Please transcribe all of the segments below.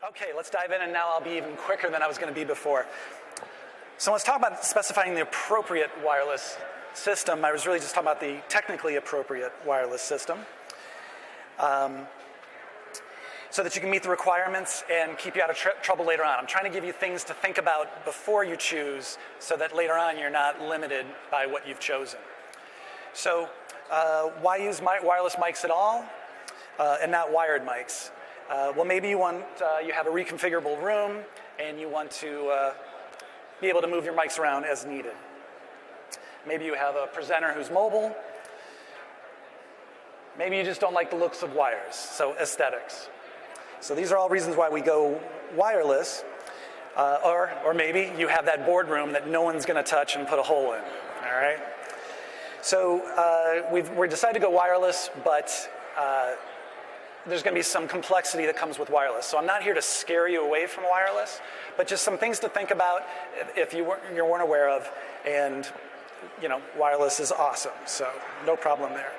Okay, let's dive in, and now I'll be even quicker than I was going to be before. So let's talk about specifying the appropriate wireless system. I was really just talking about the technically appropriate wireless system, so that you can meet the requirements and keep you out of trouble later on. I'm trying to give you things to think about before you choose, so that later on you're not limited by what you've chosen. So why use wireless mics at all and not wired mics? Well, maybe you have a reconfigurable room and you want to be able to move your mics around as needed. Maybe you have a presenter who's mobile. Maybe you just don't like the looks of wires, so aesthetics. So these are all reasons why we go wireless. Or maybe you have that boardroom that no one's going to touch and put a hole in. All right. So we decided to go wireless, but there's going to be some complexity that comes with wireless. So I'm not here to scare you away from wireless, but just some things to think about if you weren't aware of. And wireless is awesome, so no problem there.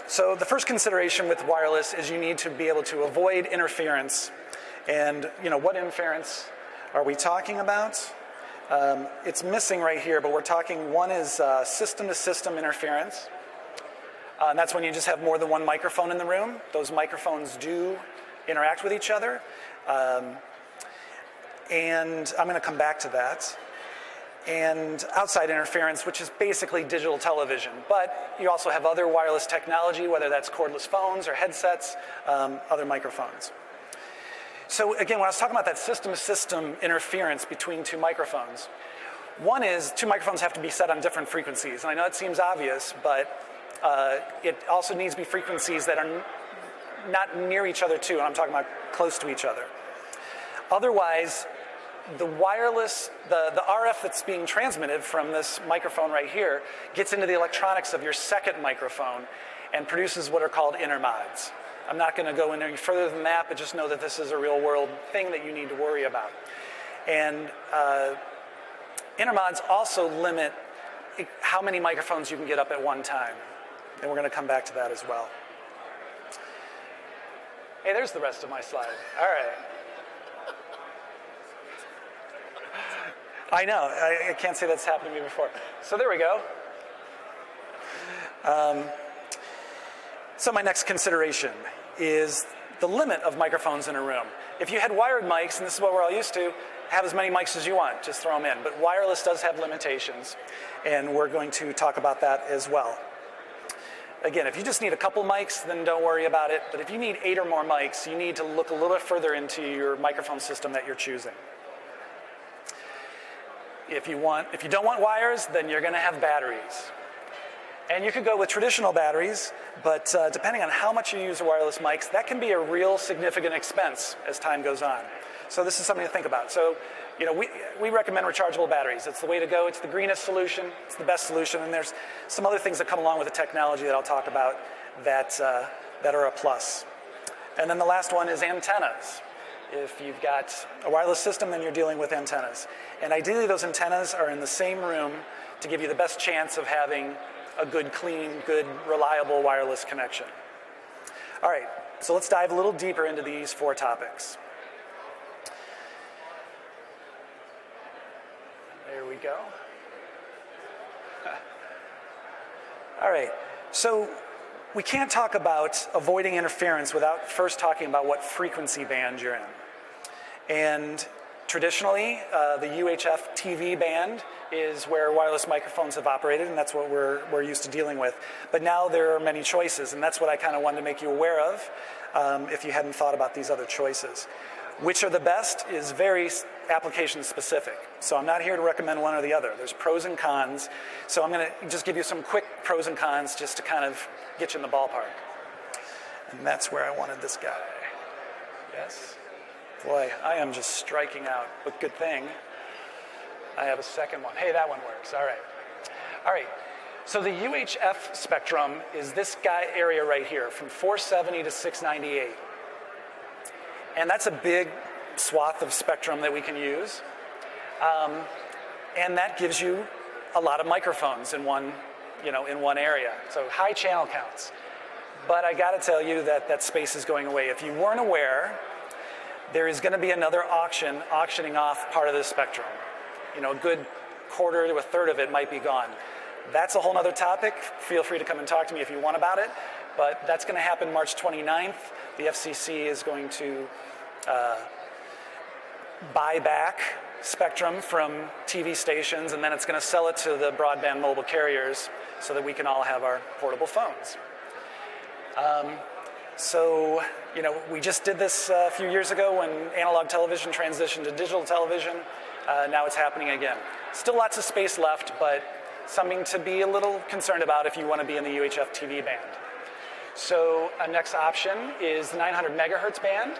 So the first consideration with wireless is you need to be able to avoid interference. And what interference are we talking about? It's missing right here, but we're talking, one is system-to-system interference. And that's when you just have more than one microphone in the room. Those microphones do interact with each other. And I'm going to come back to that. And outside interference, which is basically digital television. But you also have other wireless technology, whether that's cordless phones or headsets, other microphones. So again, when I was talking about that system-to-system interference between two microphones, one is two microphones have to be set on different frequencies. And I know it seems obvious, but it also needs to be frequencies that are not near each other too, and I'm talking about close to each other. Otherwise, the wireless, the RF that's being transmitted from this microphone right here gets into the electronics of your second microphone and produces what are called intermods. I'm not going to go any further than that, but just know that this is a real world thing that you need to worry about. And intermods also limit how many microphones you can get up at one time. And we're going to come back to that as well. Hey, there's the rest of my slide. All right. I know. I can't say that's happened to me before. So there we go. So my next consideration is the limit of microphones in a room. If you had wired mics, and this is what we're all used to, have as many mics as you want. Just throw them in. But wireless does have limitations, and we're going to talk about that as well. Again, if you just need a couple mics, then don't worry about it. But if you need 8 or more mics, you need to look a little bit further into your microphone system that you're choosing. If you don't want wires, then you're going to have batteries. And you could go with traditional batteries, but depending on how much you use wireless mics, that can be a real significant expense as time goes on. So this is something to think about. So, we recommend rechargeable batteries. It's the way to go. It's the greenest solution. It's the best solution. And there's some other things that come along with the technology that I'll talk about that are a plus. And then the last one is antennas. If you've got a wireless system, then you're dealing with antennas. And ideally, those antennas are in the same room to give you the best chance of having a good, clean, good, reliable wireless connection. All right, so let's dive a little deeper into these 4 topics. There we go. All right, so we can't talk about avoiding interference without first talking about what frequency band you're in. And traditionally, the UHF TV band is where wireless microphones have operated, and that's what we're used to dealing with. But now there are many choices, and that's what I kind of wanted to make you aware of if you hadn't thought about these other choices. Which are the best is very application specific. So I'm not here to recommend one or the other. There's pros and cons. So I'm going to just give you some quick pros and cons just to kind of get you in the ballpark. And that's where I wanted this guy. Yes? Boy, I am just striking out, but good thing I have a second one. Hey, that one works. All right. All right. So the UHF spectrum is this area right here, from 470 to 698. And that's a big swath of spectrum that we can use. And that gives you a lot of microphones in one area. So high channel counts. But I got to tell you that that space is going away. If you weren't aware, there is going to be another auction auctioning off part of this spectrum. You know, a good quarter to a third of it might be gone. That's a whole other topic. Feel free to come and talk to me if you want about it. But that's going to happen March 29th. The FCC is going to buy back spectrum from TV stations, and then it's going to sell it to the broadband mobile carriers so that we can all have our portable phones. So, you know, we just did this a few years ago when analog television transitioned to digital television. Now it's happening again. Still lots of space left, but something to be a little concerned about if you want to be in the UHF TV band. So a next option is the 900 megahertz band,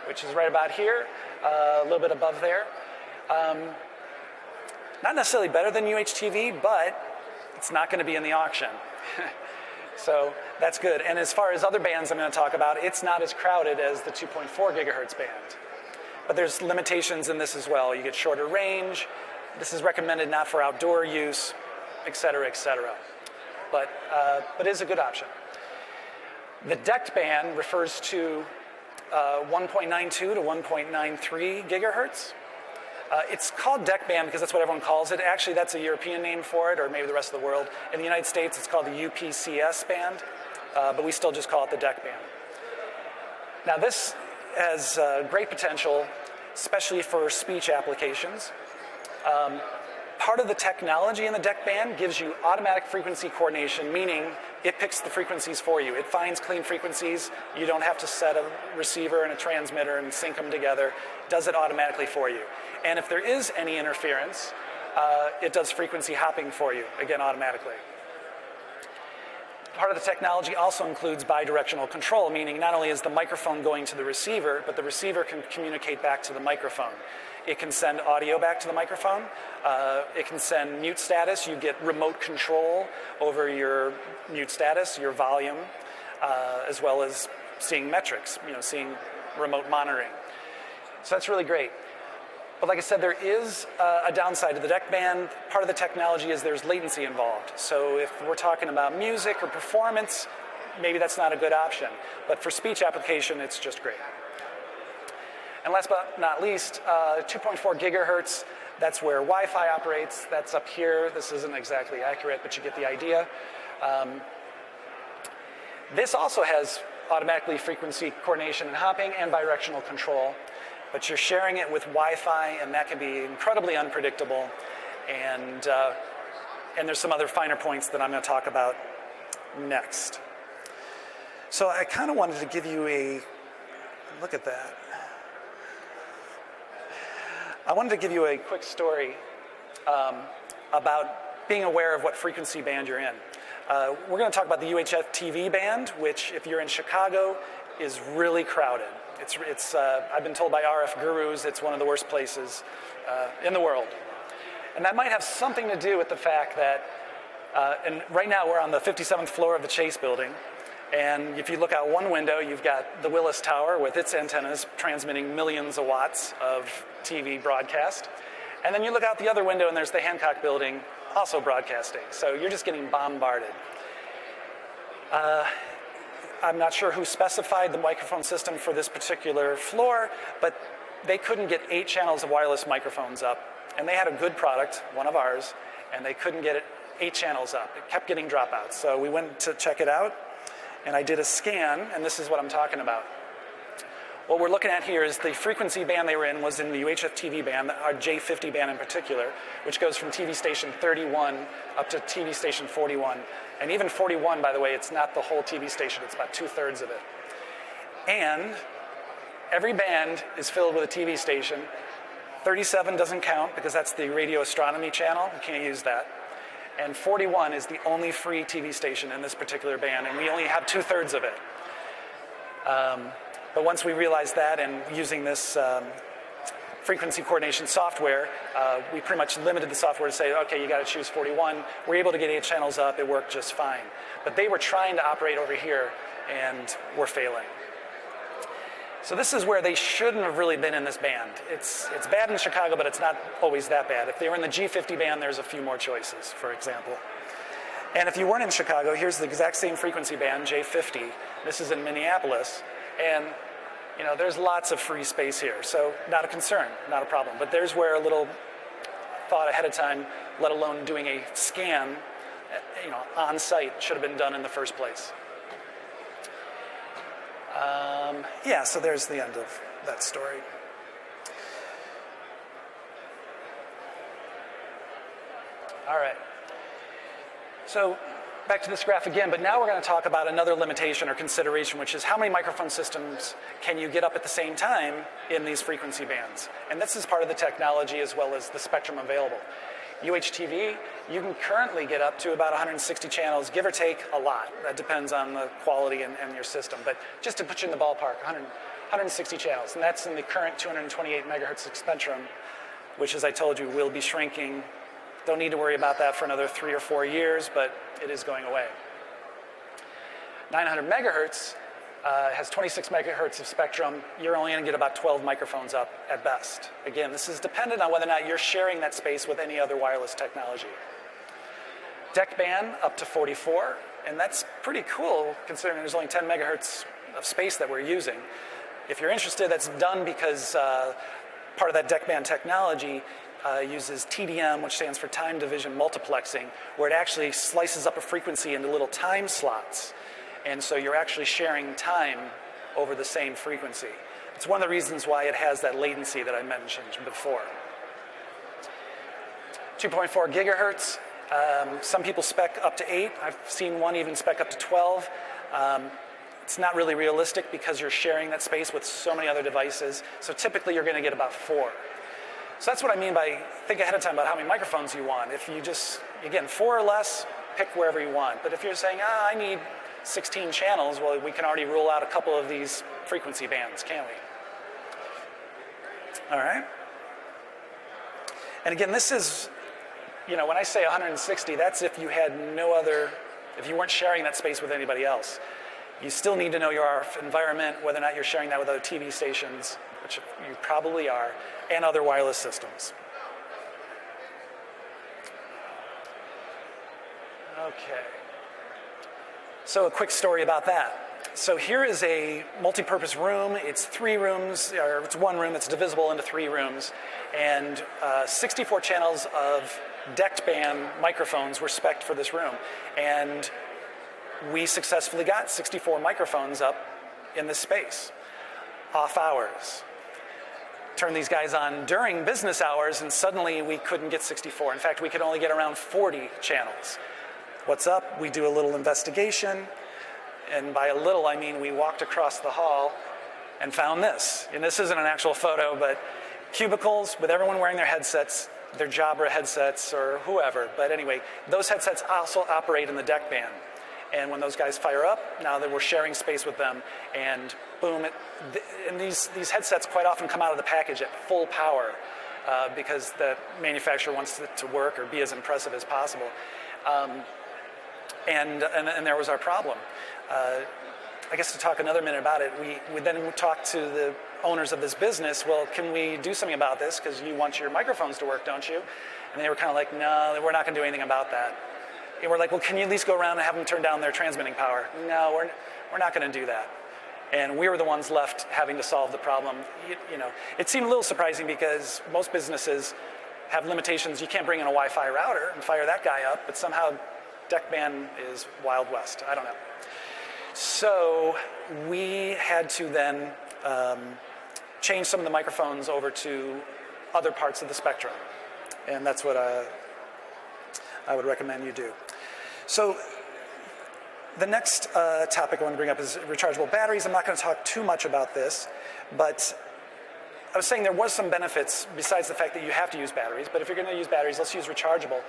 which is right about here, a little bit above there. Not necessarily better than UHTV, but it's not going to be in the auction. So that's good. And as far as other bands I'm going to talk about, it's not as crowded as the 2.4 gigahertz band. But there's limitations in this as well. You get shorter range. This is recommended not for outdoor use, et cetera, et cetera. But it is a good option. The decked band refers to 1.92 to 1.93 gigahertz. It's called deck band because that's what everyone calls it. Actually, that's a European name for it, or maybe the rest of the world. In the United States, it's called the UPCS band, but we still just call it the deck band. Now, this has great potential, especially for speech applications. Part of the technology in the deck band gives you automatic frequency coordination, meaning it picks the frequencies for you. It finds clean frequencies. You don't have to set a receiver and a transmitter and sync them together. It does it automatically for you. And if there is any interference, it does frequency hopping for you, again, automatically. Part of the technology also includes bidirectional control, meaning not only is the microphone going to the receiver, but the receiver can communicate back to the microphone. It can send audio back to the microphone. It can send mute status. You get remote control over your mute status, your volume, as well as seeing metrics, seeing remote monitoring. So that's really great. But like I said, there is a downside to the deck band. Part of the technology is there's latency involved. So if we're talking about music or performance, maybe that's not a good option. But for speech application, it's just great. And last but not least, 2.4 gigahertz, that's where Wi-Fi operates. That's up here. This isn't exactly accurate, but you get the idea. This also has automatically frequency coordination and hopping and bidirectional control. But you're sharing it with Wi-Fi, and that can be incredibly unpredictable. And there's some other finer points that I'm going to talk about next. So I kind of wanted to give you a look at that. I wanted to give you a quick story about being aware of what frequency band you're in. We're going to talk about the UHF TV band, which, if you're in Chicago, is really crowded. I've been told by RF gurus it's one of the worst places in the world. And that might have something to do with the fact that, and right now we're on the 57th floor of the Chase building, and if you look out one window, you've got the Willis Tower with its antennas transmitting millions of watts of TV broadcast. And then you look out the other window and there's the Hancock building also broadcasting. So you're just getting bombarded. I'm not sure who specified the microphone system for this particular floor, but they couldn't get 8 channels of wireless microphones up. And they had a good product, one of ours, and they couldn't get it 8 channels up. It kept getting dropouts. So we went to check it out, and I did a scan, and this is what I'm talking about. What we're looking at here is the frequency band they were in was in the UHF TV band, our J50 band in particular, which goes from TV station 31 up to TV station 41. And even 41, by the way, it's not the whole TV station, it's about 2/3 of it. And every band is filled with a TV station. 37 doesn't count because that's the radio astronomy channel, you can't use that. And 41 is the only free TV station in this particular band, and we only have 2/3 of it. But once we realized that, and using this frequency coordination software, we pretty much limited the software to say, okay, you got to choose 41. We're able to get 8 channels up. It worked just fine. But they were trying to operate over here, and were failing. So this is where they shouldn't have really been in this band. It's bad in Chicago, but it's not always that bad. If they were in the G50 band, there's a few more choices, for example. And if you weren't in Chicago, here's the exact same frequency band, J50. This is in Minneapolis. And there's lots of free space here. So not a concern, not a problem. But there's where a little thought ahead of time, let alone doing a scan, on site, should have been done in the first place. Yeah, so there's the end of that story. All right. So back to this graph again, but now we're going to talk about another limitation or consideration, which is how many microphone systems can you get up at the same time in these frequency bands? And this is part of the technology as well as the spectrum available. UHTV, you can currently get up to about 160 channels, give or take a lot. That depends on the quality and your system. But just to put you in the ballpark, 160 channels. And that's in the current 228 megahertz spectrum, which, as I told you, will be shrinking. Don't need to worry about that for another 3 or 4 years, but it is going away. 900 megahertz has 26 megahertz of spectrum. You're only going to get about 12 microphones up at best. Again, this is dependent on whether or not you're sharing that space with any other wireless technology. Deck band up to 44, and that's pretty cool considering there's only 10 megahertz of space that we're using. If you're interested, that's done because part of that deck band technology uses TDM, which stands for time division multiplexing, where it actually slices up a frequency into little time slots. And so you're actually sharing time over the same frequency. It's one of the reasons why it has that latency that I mentioned before. 2.4 gigahertz. Some people spec up to 8. I've seen one even spec up to 12. It's not really realistic because you're sharing that space with so many other devices. So typically you're going to get about 4. So that's what I mean by think ahead of time about how many microphones you want. If you just, again, 4 or less, pick wherever you want. But if you're saying, I need 16 channels, well, we can already rule out a couple of these frequency bands, can't we? All right. And again, this is, when I say 160, that's if you had if you weren't sharing that space with anybody else. You still need to know your RF environment, whether or not you're sharing that with other TV stations, which you probably are, and other wireless systems. Okay. So a quick story about that. So here is a multi-purpose room. It's 3 rooms, or it's 1 room that's divisible into 3 rooms, and 64 channels of decked band microphones were spec'd for this room. And we successfully got 64 microphones up in this space, off hours. Turn these guys on during business hours, and suddenly we couldn't get 64. In fact, we could only get around 40 channels. What's up? We do a little investigation, and by a little, I mean we walked across the hall and found this. And this isn't an actual photo, but cubicles with everyone wearing their headsets, their Jabra headsets or whoever. But anyway, those headsets also operate in the deck band. And when those guys fire up, now that we're sharing space with them, and boom, and these headsets quite often come out of the package at full power because the manufacturer wants it to work or be as impressive as possible. And there was our problem. I guess to talk another minute about it, we then talked to the owners of this business. Well, can we do something about this? Because you want your microphones to work, don't you? And they were kind of like, no, we're not going to do anything about that. And we're like, well, can you at least go around and have them turn down their transmitting power? No, we're not going to do that. And we were the ones left having to solve the problem. It seemed a little surprising because most businesses have limitations. You can't bring in a Wi-Fi router and fire that guy up, but somehow deck band is Wild West. I don't know. So we had to then change some of the microphones over to other parts of the spectrum. And that's what I would recommend you do. So the next topic I want to bring up is rechargeable batteries. I'm not going to talk too much about this, but I was saying there was some benefits besides the fact that you have to use batteries. But if you're going to use batteries, let's use rechargeable.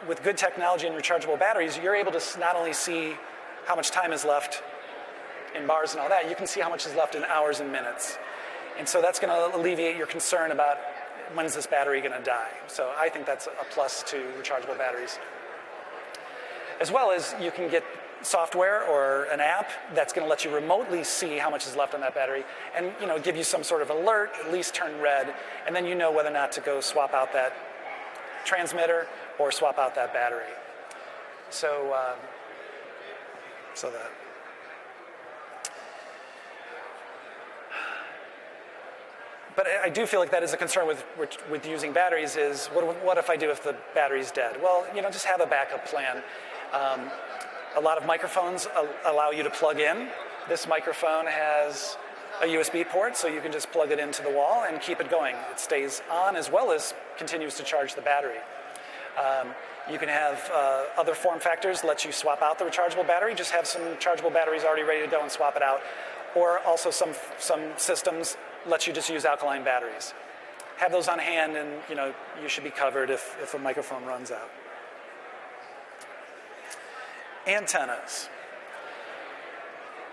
With good technology and rechargeable batteries, you're able to not only see how much time is left in bars and all that, you can see how much is left in hours and minutes. And so that's going to alleviate your concern about when's this battery going to die. So I think that's a plus to rechargeable batteries. As well as you can get software or an app that's going to let you remotely see how much is left on that battery and give you some sort of alert, at least turn red, and then you know whether or not to go swap out that transmitter or swap out that battery. So that. But I do feel like that is a concern with using batteries is, what if I do if the battery's dead? Well, just have a backup plan. A lot of microphones allow you to plug in. This microphone has a USB port, so you can just plug it into the wall and keep it going. It stays on as well as continues to charge the battery. You can have other form factors let you swap out the rechargeable battery. Just have some chargeable batteries already ready to go and swap it out. Or also some systems let you just use alkaline batteries. Have those on hand, and you should be covered if a microphone runs out. Antennas.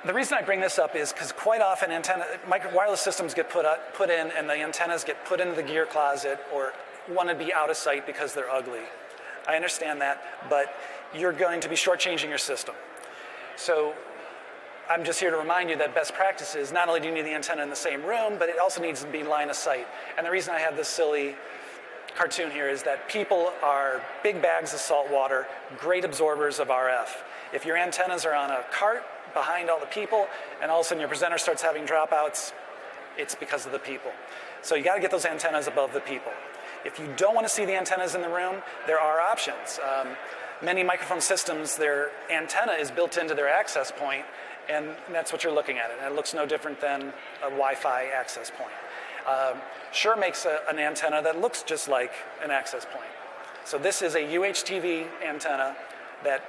The reason I bring this up is because quite often wireless systems get put in, and the antennas get put into the gear closet or want to be out of sight because they're ugly. I understand that, but you're going to be shortchanging your system. So I'm just here to remind you that best practice is not only do you need the antenna in the same room, but it also needs to be line of sight. And the reason I have this silly cartoon here is that people are big bags of salt water, great absorbers of RF. If your antennas are on a cart behind all the people, and all of a sudden your presenter starts having dropouts, it's because of the people. So you got to get those antennas above the people. If you don't want to see the antennas in the room, there are options. Many microphone systems, their antenna is built into their access point, and that's what you're looking at. And it looks no different than a Wi-Fi access point. Shure makes an antenna that looks just like an access point. So this is a UHTV antenna that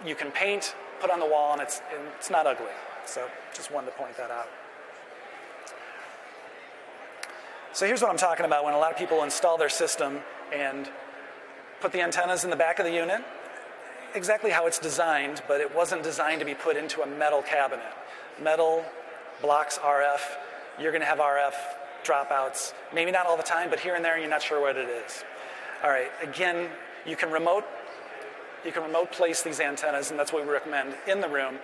you can paint, put on the wall, and it's not ugly. So just wanted to point that out. So here's what I'm talking about when a lot of people install their system and put the antennas in the back of the unit. Exactly how it's designed, but it wasn't designed to be put into a metal cabinet. Metal blocks RF. You're going to have RF dropouts. Maybe not all the time, but here and there you're not sure what it is. All right, again, you can remote place these antennas, and that's what we recommend in the room.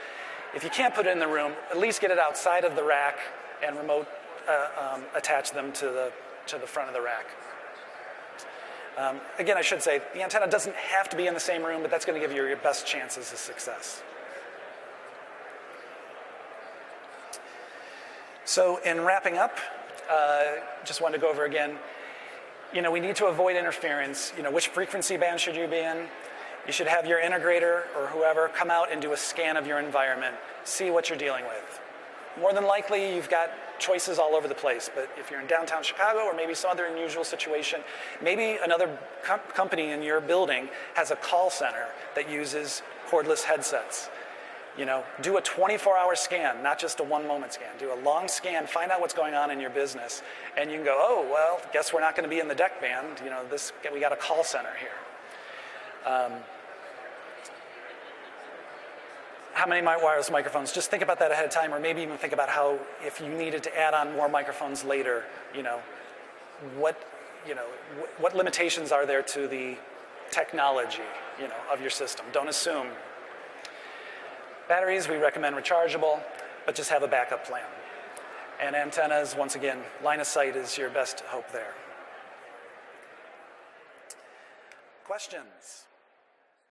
If you can't put it in the room, at least get it outside of the rack and remote attach them to the front of the rack. Again, I should say, the antenna doesn't have to be in the same room, but that's going to give you your best chances of success. So in wrapping up, just wanted to go over again, we need to avoid interference. Which frequency band should you be in? You should have your integrator or whoever come out and do a scan of your environment, see what you're dealing with. More than likely, you've got choices all over the place, but if you're in downtown Chicago or maybe some other unusual situation, maybe another company in your building has a call center that uses cordless headsets. Do a 24-hour scan, not just a one-moment scan. Do a long scan, find out what's going on in your business, and you can go, oh, well, guess we're not going to be in the deck band. We got a call center here. How many wireless microphones? Just think about that ahead of time, or maybe even think about how, if you needed to add on more microphones later, what limitations are there to the technology, of your system. Don't assume. Batteries, we recommend rechargeable, but just have a backup plan. And antennas, once again, line of sight is your best hope there. Questions?